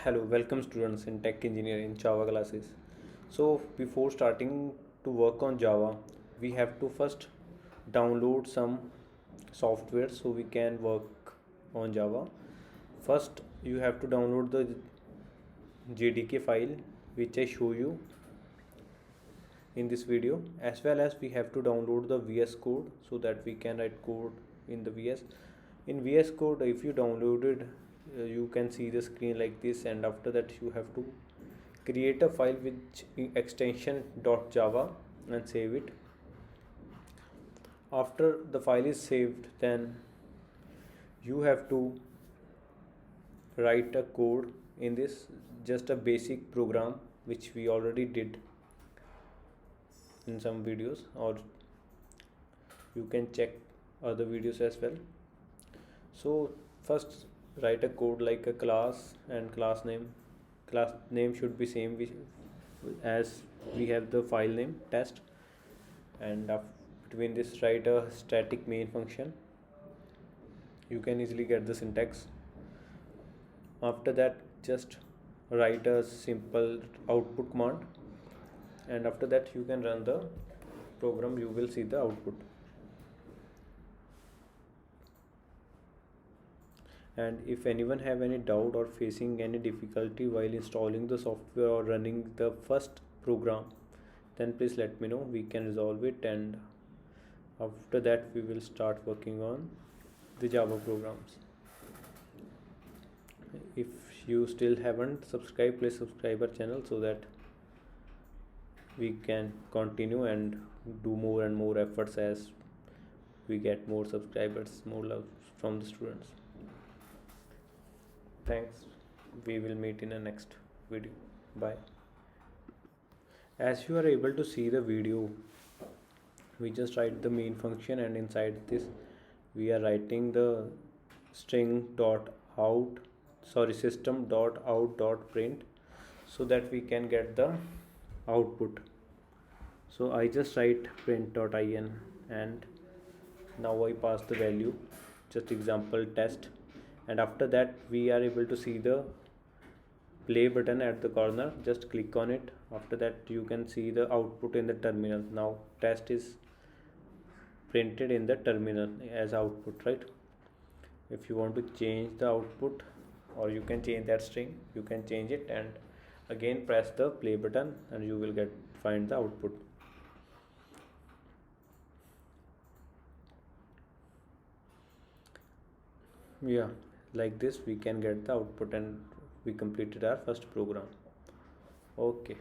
Hello, welcome students in Tech Engineering Java classes. So before starting to work on Java, we have to first download some software so we can work on Java. First, you have to download the JDK file which I show you in this video, as well as we have to download the VS Code so that we can write code in the VS. In VS Code, if you downloaded, you can see the screen like this, and after that you have to create a file with extension .java and save it. After the file is saved, then you have to write a code in this, just a basic program which we already did in some videos, or you can check other videos as well. So first write a code like a class and class name should be same as we have the file name test, and between this write a static main function. You can easily get the syntax. After that, just write a simple output command, and after that you can run the program. You will see the output. And if anyone have any doubt or facing any difficulty while installing the software or running the first program, then please let me know. We can resolve it, and after that we will start working on the Java programs. If you still haven't subscribed, please subscribe our channel so that we can continue and do more and more efforts as we get more subscribers, more love from the students. Thanks. We will meet in the next video. Bye. As you are able to see the video, we just write the main function, and inside this we are writing the string dot out system dot out dot print, so that we can get the output. So I just write print dot in, and now I pass the value, just example test, and after that we are able to see the play button at the corner. Just click on it. After that you can see the output in the terminal. Now test is printed in the terminal as output, right? If you want to change the output, or you can change that string, you can change it and again press the play button, and you will find the output. Yeah, like this we can get the output, and we completed our first program. Okay.